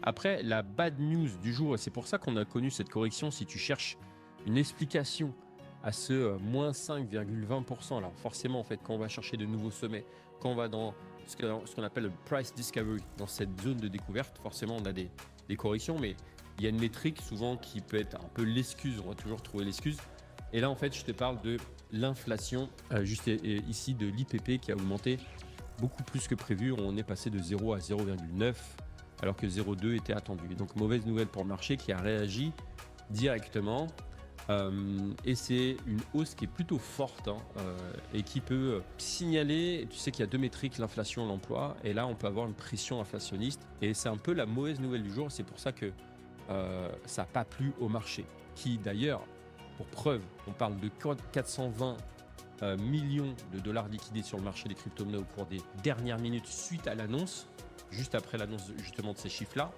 Après, la bad news du jour, et c'est pour ça qu'on a connu cette correction, si tu cherches une explication à ce moins 5,20%, alors forcément, en fait, quand on va chercher de nouveaux sommets, quand on va dans ce qu'on appelle le price discovery, dans cette zone de découverte, forcément, on a des corrections, mais il y a une métrique souvent qui peut être un peu l'excuse, on va toujours trouver l'excuse. Et là, en fait, je te parle de l'inflation, juste ici, de l'IPP qui a augmenté beaucoup plus que prévu. On est passé de 0 à 0,9, alors que 0,2 était attendu. Donc, mauvaise nouvelle pour le marché qui a réagi directement. Et c'est une hausse qui est plutôt forte et qui peut signaler, tu sais qu'il y a deux métriques, l'inflation et l'emploi, et là on peut avoir une pression inflationniste, et c'est un peu la mauvaise nouvelle du jour. C'est pour ça que ça n'a pas plu au marché, qui d'ailleurs, pour preuve, on parle de 420 millions de dollars liquidés sur le marché des crypto-monnaies au cours des dernières minutes suite à l'annonce, juste après l'annonce justement de ces chiffres-là.